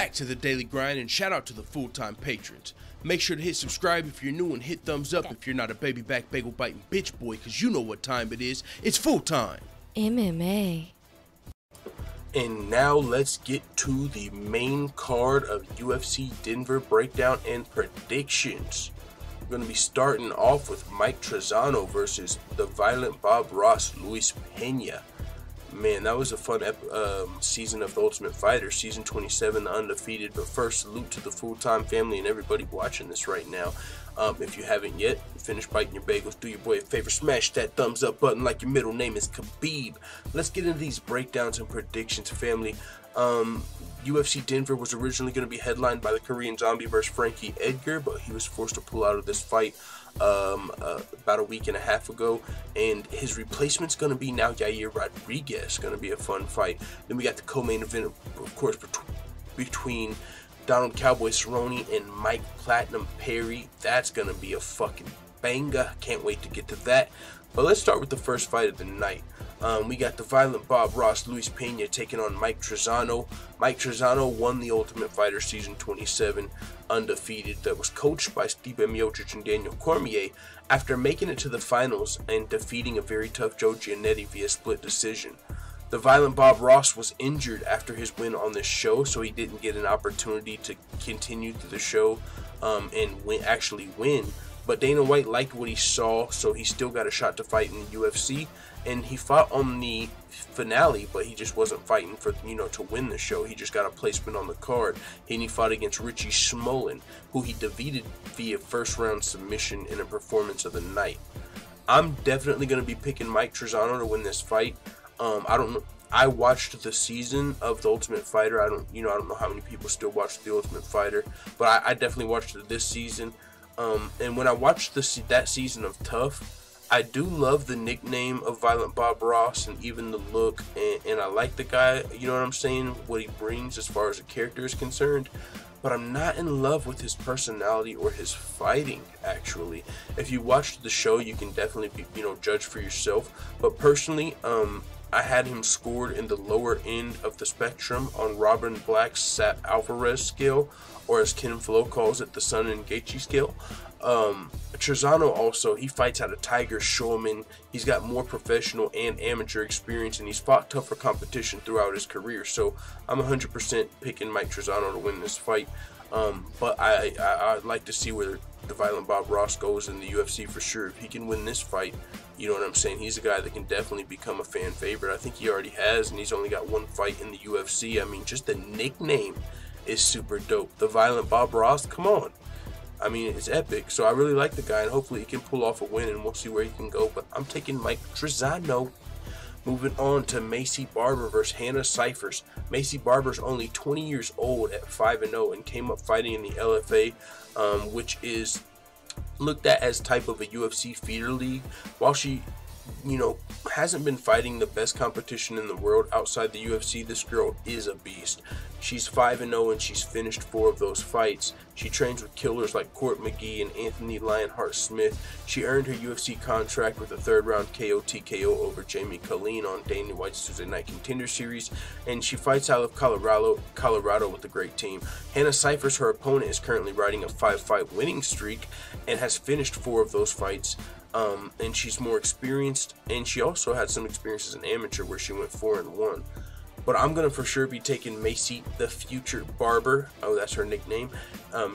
back to the daily grind, and shout out to the full-time patrons. Make sure to hit subscribe if you're new and hit thumbs up if you're not a baby back bagel biting bitch boy, cause you know what time it is. It's full time. MMA. And now let's get to the main card of UFC Denver breakdown and predictions. We're going to be starting off with Mike Trizano versus the Violent Bob Ross, Luis Pena. Man, that was a fun season of The Ultimate Fighter, season 27, the undefeated. But first, salute to the full-time family and everybody watching this right now. If you haven't yet, finish biting your bagels, do your boy a favor, smash that thumbs up button like your middle name is Khabib. Let's get into these breakdowns and predictions, family. UFC Denver was originally going to be headlined by the Korean Zombie versus Frankie Edgar, but he was forced to pull out of this fight about a week and a half ago, and his replacement's going to be now Yair Rodriguez. Going to be a fun fight. Then we got the co-main event, of course, between Donald Cowboy Cerrone and Mike Platinum Perry. That's going to be a fucking banger. Can't wait to get to that. But let's start with the first fight of the night. We got the Violent Bob Ross, Luis Pena taking on Mike Trizano. Mike Trizano won the Ultimate Fighter season 27 undefeated, that was coached by Stipe Miocic and Daniel Cormier, after making it to the finals and defeating a very tough Joe Giannetti via split decision. The Violent Bob Ross was injured after his win on this show, so he didn't get an opportunity to continue through the show and actually win. But Dana White liked what he saw, so he still got a shot to fight in the UFC, and he fought on the finale, but he just wasn't fighting for, to win the show. He just got a placement on the card, and he fought against Richie Smolin, who he defeated via first round submission in a performance of the night. I'm definitely going to be picking Mike Trizano to win this fight. I don't know. I watched the season of The Ultimate Fighter. I don't know how many people still watch The Ultimate Fighter, but I definitely watched it this season. And when I watched that season of Tough, I do love the nickname of Violent Bob Ross and even the look, and I like the guy, you know what I'm saying, what he brings as far as the character is concerned, but I'm not in love with his personality or his fighting, actually. If you watched the show, you can definitely be, judge for yourself, but personally, I had him scored in the lower end of the spectrum on Robin Black's Sap Alvarez scale, or as Ken Flo calls it, the Sun and Gaethje scale. Trizano also, he fights out of Tiger Shulman. He's got more professional and amateur experience, and he's fought tougher competition throughout his career. So I'm 100% picking Mike Trizano to win this fight. But I'd like to see where the Violent Bob Ross goes in the UFC for sure. If he can win this fight, you know what I'm saying, he's a guy that can definitely become a fan favorite. I think he already has, and he's only got one fight in the UFC. I mean, just the nickname is super dope. The Violent Bob Ross, come on. I mean, it's epic. So I really like the guy, and hopefully he can pull off a win, and we'll see where he can go. But I'm taking Mike Trizano. Moving on to Macy Barber versus Hannah Cyphers. Macy Barber's only 20 years old at 5-0 and came up fighting in the LFA, which is looked at as type of a UFC feeder league. While she, hasn't been fighting the best competition in the world outside the UFC, this girl is a beast. She's 5-0 and she's finished 4 of those fights. She trains with killers like Court McGee and Anthony Lionheart Smith. She earned her UFC contract with a 3rd round KO TKO over Jamie Colleen on Dana White's Tuesday Night Contender Series, and she fights out of Colorado with a great team. Hannah Cyphers, her opponent, is currently riding a 5-fight winning streak and has finished 4 of those fights. And she's more experienced, and she also had some experience as an amateur where she went 4-1. But I'm going to for sure be taking Macy the Future Barber. Oh, that's her nickname.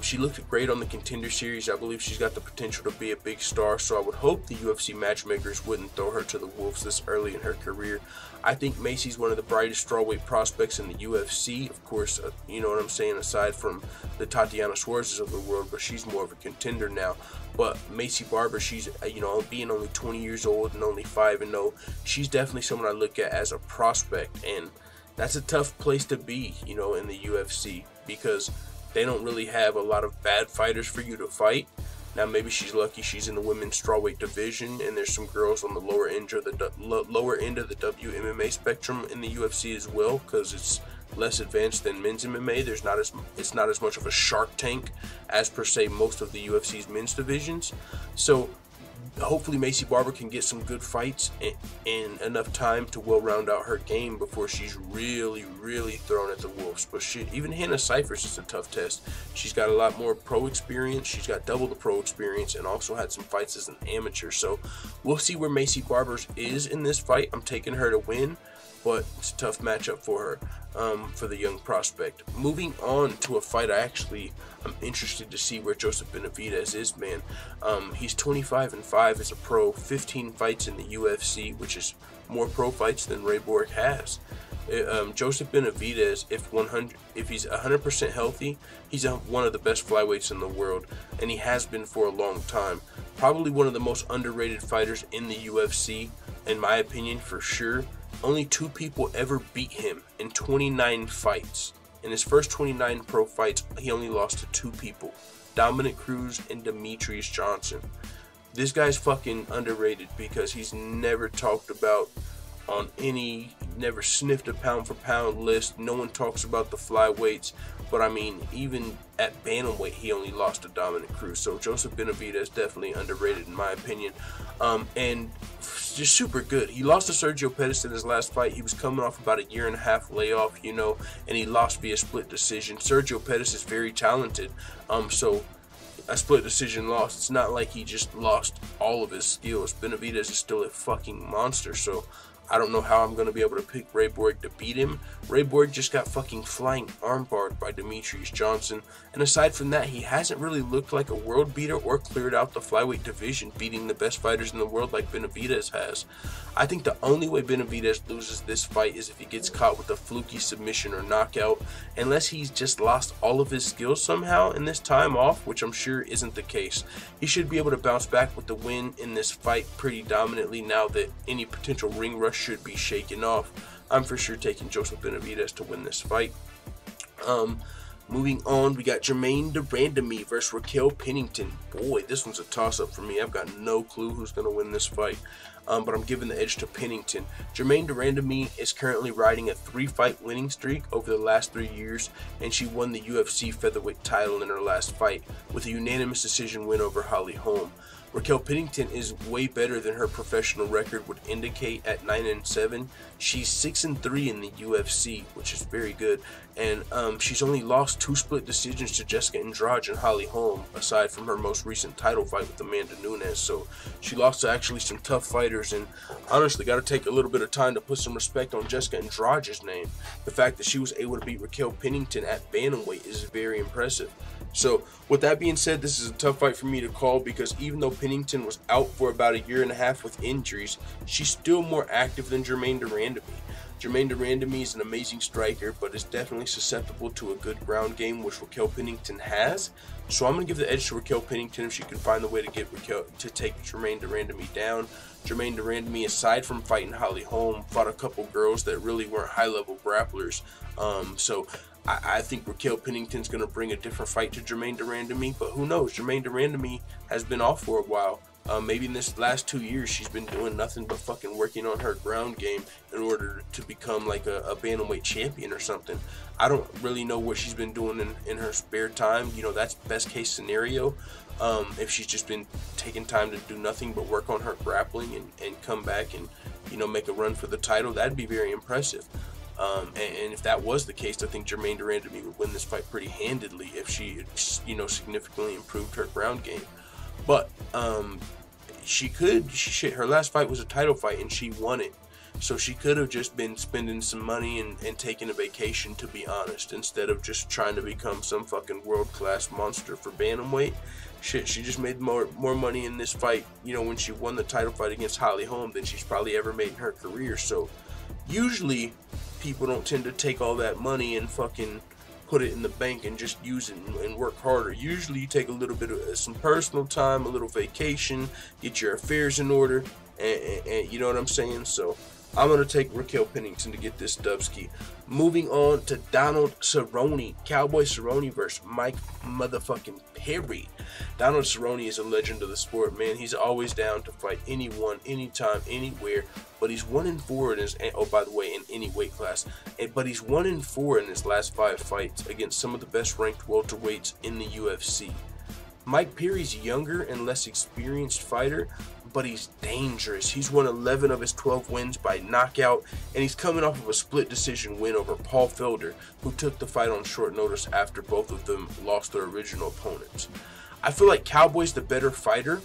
She looked great on the Contender Series. I believe she's got the potential to be a big star, so I would hope the UFC matchmakers wouldn't throw her to the wolves this early in her career. I think Macy's one of the brightest strawweight prospects in the UFC. Of course, you know what I'm saying, aside from the Tatiana Suarez's of the world, but she's more of a contender now. But Macy Barber, she's, being only 20 years old and only 5-0, she's definitely someone I look at as a prospect, and that's a tough place to be, in the UFC, because they don't really have a lot of bad fighters for you to fight. Now, maybe she's lucky she's in the women's strawweight division, and there's some girls on the lower end of the WMMA spectrum in the UFC as well, because it's less advanced than men's MMA. It's not as much of a shark tank as per se most of the UFC's men's divisions. So hopefully Macy Barber can get some good fights and enough time to well round out her game before she's really thrown at the wolves. But shit, even Hannah Cyphers is a tough test. She's got a lot more pro experience. She's got double the pro experience and also had some fights as an amateur. So we'll see where Macy Barber's is in this fight. I'm taking her to win, but it's a tough matchup for her, for the young prospect. Moving on to a fight I'm interested to see where Joseph Benavidez is, man. He's 25-5 as a pro, 15 fights in the UFC, which is more pro fights than Ray Borg has. Joseph Benavidez, if he's 100% healthy, he's one of the best flyweights in the world, and he has been for a long time. Probably one of the most underrated fighters in the UFC, in my opinion, for sure. Only 2 people ever beat him in 29 fights. In his first 29 pro fights, he only lost to 2 people, Dominic Cruz and Demetrius Johnson. This guy's fucking underrated because he's never talked about on any, never sniffed a pound for pound list. No one talks about the flyweights, but I mean, even at bantamweight, he only lost to Dominic Cruz. So Joseph Benavidez definitely underrated in my opinion, and just super good. He lost to Sergio Pettis in his last fight. He was coming off about a 1.5 year layoff, you know, and he lost via split decision. Sergio Pettis is very talented, so a split decision loss. It's not like he just lost all of his skills. Benavidez is still a fucking monster, so I don't know how I'm going to be able to pick Ray Borg to beat him. Ray Borg just got fucking flying armbarred by Demetrius Johnson. And aside from that, he hasn't really looked like a world beater or cleared out the flyweight division, beating the best fighters in the world like Benavidez has. I think the only way Benavidez loses this fight is if he gets caught with a fluky submission or knockout, unless he's just lost all of his skills somehow in this time off, which I'm sure isn't the case. He should be able to bounce back with the win in this fight pretty dominantly now that any potential ring rush should be shaken off. I'm for sure taking Joseph Benavidez to win this fight. Moving on, we got Germaine de Randamie versus Raquel Pennington. Boy, this one's a toss-up for me. I've got no clue who's going to win this fight, but I'm giving the edge to Pennington. Germaine de Randamie is currently riding a 3-fight winning streak over the last 3 years, and she won the UFC featherweight title in her last fight with a unanimous decision win over Holly Holm. Raquel Pennington is way better than her professional record would indicate at 9-7. She's 6-3 in the UFC, which is very good, and she's only lost 2 split decisions to Jessica Andrade and Holly Holm, aside from her most recent title fight with Amanda Nunes. So she lost to actually some tough fighters, and honestly, got to take a little bit of time to put some respect on Jessica Andrade's name. The fact that she was able to beat Raquel Pennington at bantamweight is very impressive. So with that being said, this is a tough fight for me to call because even though Pennington was out for about a 1.5 years with injuries, she's still more active than Germaine de Randamie. Germaine de Randamie is an amazing striker, but is definitely susceptible to a good ground game, which Raquel Pennington has. So I'm going to give the edge to Raquel Pennington if she can find the way to get take Germaine de Randamie down. Germaine de Randamie, aside from fighting Holly Holm, fought a couple girls that really weren't high-level grapplers. So I think Raquel Pennington's going to bring a different fight to Germaine de Randamie, but who knows? Germaine de Randamie has been off for a while. Maybe in this last 2 years, she's been doing nothing but fucking working on her ground game in order to become like a bantamweight champion or something. I don't really know what she's been doing in her spare time. You know, that's best case scenario. If she's just been taking time to do nothing but work on her grappling and come back and, you know, make a run for the title, that'd be very impressive. And if that was the case, I think Germaine de Randamie would win this fight pretty handedly if she, you know, significantly improved her ground game. But her last fight was a title fight and she won it. So she could have just been spending some money and taking a vacation, to be honest, instead of just trying to become some fucking world-class monster for bantamweight. Shit, she just made more money in this fight, you know, when she won the title fight against Holly Holm than she's probably ever made in her career. So usually people don't tend to take all that money and fucking put it in the bank and just use it and work harder. Usually you take a little bit of some personal time, a little vacation, get your affairs in order, and you know what I'm saying? So I'm going to take Raquel Pennington to get this dubski. Moving on to Donald Cerrone, Cowboy Cerrone versus Mike motherfucking Perry. Donald Cerrone is a legend of the sport, man. He's always down to fight anyone, anytime, anywhere. But he's 1-4 in his, oh, by the way, in any weight class. But he's 1-4 in his last 5 fights against some of the best ranked welterweights in the UFC. Mike Perry's younger and less experienced fighter, but he's dangerous. He's won 11 of his 12 wins by knockout, and he's coming off of a split decision win over Paul Felder, who took the fight on short notice after both of them lost their original opponents. I feel like Cowboy's the better fighter,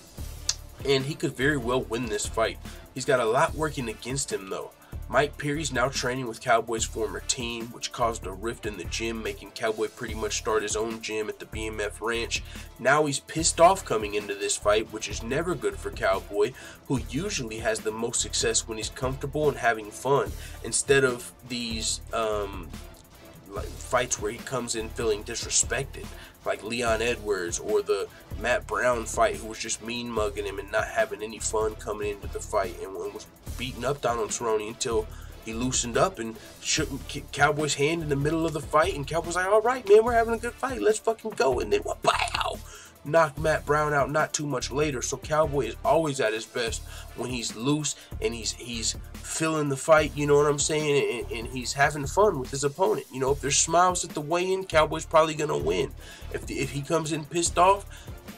and he could very well win this fight. He's got a lot working against him though. Mike Perry's now training with Cowboy's former team, which caused a rift in the gym, making Cowboy pretty much start his own gym at the BMF Ranch. Now he's pissed off coming into this fight, which is never good for Cowboy, who usually has the most success when he's comfortable and having fun, instead of these like fights where he comes in feeling disrespected, like Leon Edwards or the Matt Brown fight, who was just mean mugging him and not having any fun coming into the fight, and was beating up Donald Cerrone until he loosened up and shook Cowboy's hand in the middle of the fight, and Cowboy's like, all right, man, we're having a good fight, let's fucking go. And then what? Wow! Knocked Matt Brown out not too much later. So Cowboy is always at his best when he's loose and he's feeling the fight, you know what I'm saying, and he's having fun with his opponent. You know, if there's smiles at the weigh-in, Cowboy's probably gonna win. If he comes in pissed off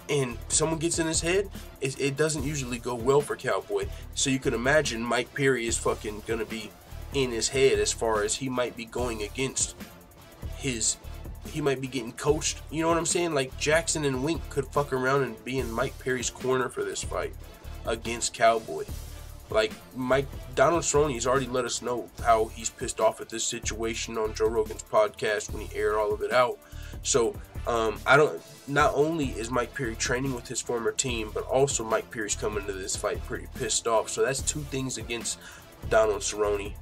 and someone gets in his head, it doesn't usually go well for Cowboy. So you can imagine Mike Perry is fucking gonna be in his head, as far as he might be going against he might be getting coached, you know what I'm saying? Like Jackson and Wink could fuck around and be in Mike Perry's corner for this fight against Cowboy. Like Donald Cerrone has already let us know how he's pissed off at this situation on Joe Rogan's podcast when he aired all of it out. So not only is Mike Perry training with his former team, but also Mike Perry's coming to this fight pretty pissed off. So that's two things against Donald Cerrone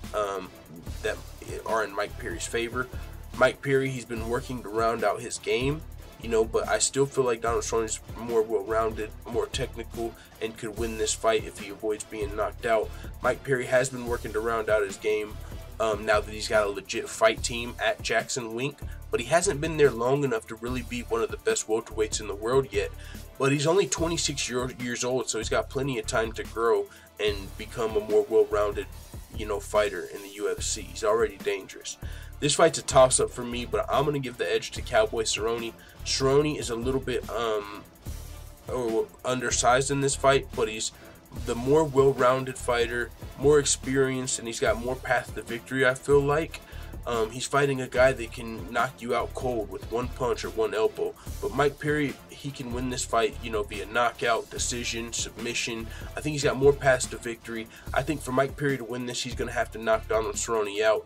that are in Mike Perry's favor. Mike Perry, he's been working to round out his game, you know, but I still feel like Donald Cerrone is more well-rounded, more technical, and could win this fight if he avoids being knocked out. Mike Perry has been working to round out his game now that he's got a legit fight team at Jackson Wink, but he hasn't been there long enough to really be one of the best welterweights in the world yet. But he's only 26 years old, so he's got plenty of time to grow and become a more well-rounded, you know, fighter in the UFC. He's already dangerous. This fight's a toss-up for me, but I'm going to give the edge to Cowboy Cerrone. Cerrone is a little bit undersized in this fight, but he's the more well-rounded fighter, more experienced, and he's got more path to victory, I feel like. He's fighting a guy that can knock you out cold with one punch or one elbow. But Mike Perry, he can win this fight, you know, via knockout, decision, submission. I think he's got more paths to victory. I think for Mike Perry to win this, he's going to have to knock Donald Cerrone out,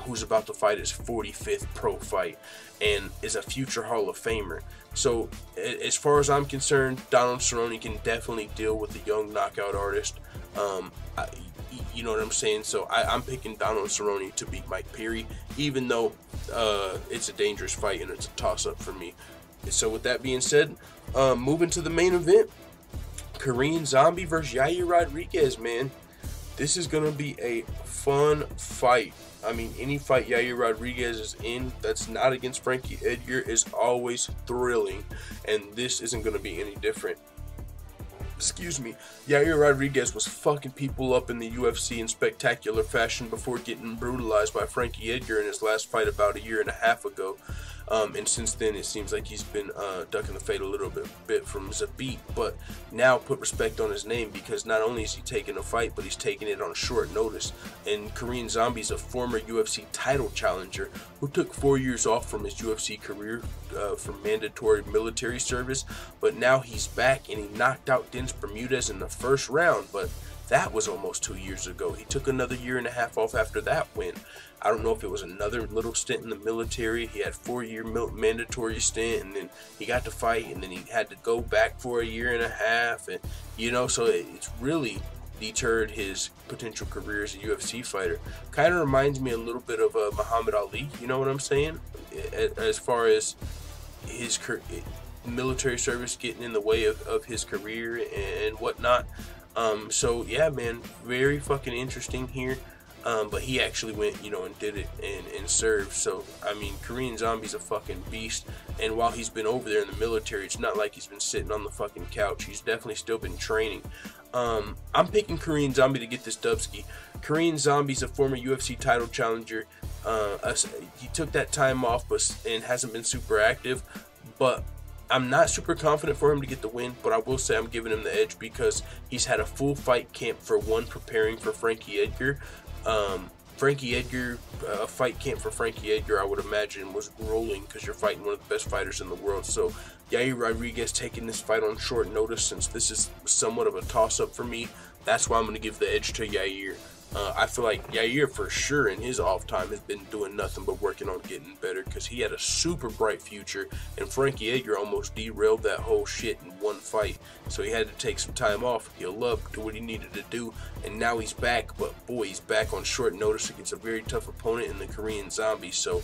who's about to fight his 45th pro fight and is a future Hall of Famer. So as far as I'm concerned, Donald Cerrone can definitely deal with a young knockout artist. You know what I'm saying? So I'm picking Donald Cerrone to beat Mike Perry, even though it's a dangerous fight and it's a toss-up for me. So with that being said, moving to the main event, Korean Zombie versus Yair Rodriguez, man. This is going to be a fun fight. I mean, any fight Yair Rodriguez is in that's not against Frankie Edgar is always thrilling, and this isn't going to be any different. Excuse me. Yair Rodriguez was fucking people up in the UFC in spectacular fashion before getting brutalized by Frankie Edgar in his last fight about a year and a half ago. And since then, it seems like he's been ducking the fate a little bit from Zabit, but now put respect on his name, because not only is he taking a fight, but he's taking it on short notice. And Korean Zombie's a former UFC title challenger who took 4 years off from his UFC career for mandatory military service, but now he's back, and he knocked out Dennis Bermudez in the first round, but that was almost 2 years ago. He took another year and a half off after that win. I don't know if it was another little stint in the military. He had 4-year mandatory stint, and then he got to fight, and then he had to go back for a year and a half, and you know, so it's really deterred his potential career as a UFC fighter. Kind of reminds me a little bit of Muhammad Ali, you know what I'm saying? As far as his military service getting in the way of his career and whatnot. So yeah, man, very fucking interesting here. But he actually went, you know, and did it and served. So, I mean, Korean Zombie's a fucking beast. And while he's been over there in the military, it's not like he's been sitting on the fucking couch. He's definitely still been training. I'm picking Korean Zombie to get this dubski. Korean Zombie's a former UFC title challenger. He took that time off and hasn't been super active. But I'm not super confident for him to get the win, but I will say I'm giving him the edge because he's had a full fight camp for one, preparing for Frankie Edgar. A fight camp for Frankie Edgar, I would imagine, was grueling because you're fighting one of the best fighters in the world. So Yair Rodriguez taking this fight on short notice, since this is somewhat of a toss-up for me, that's why I'm going to give the edge to Yair. I feel like Yair, for sure, in his off time, has been doing nothing but working on getting better, because he had a super bright future, and Frankie Edgar almost derailed that whole shit in one fight. So he had to take some time off, heal up, do what he needed to do, and now he's back. But boy, he's back on short notice against a very tough opponent in the Korean Zombie. So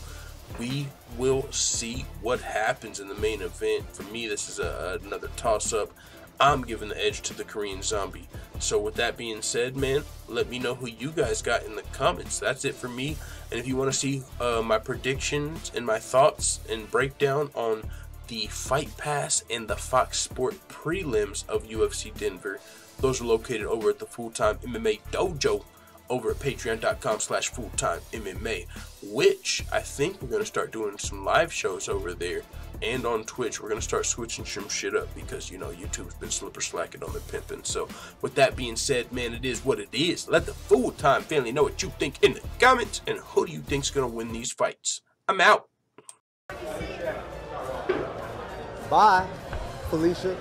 we will see what happens in the main event. For me, this is another toss-up. I'm giving the edge to the Korean Zombie. So with that being said, man, let me know who you guys got in the comments. That's it for me. And if you want to see my predictions and my thoughts and breakdown on the Fight Pass and the Fox Sport prelims of UFC Denver, those are located over at the Fulltime MMA Dojo over at patreon.com/fulltimemma, which I think we're going to start doing some live shows over there. And on Twitch, we're going to start switching some shit up because, you know, YouTube's been slacking on the pimping. So, with that being said, man, it is what it is. Let the Full-Time family know what you think in the comments. And who do you think's going to win these fights? I'm out. Bye, Felicia.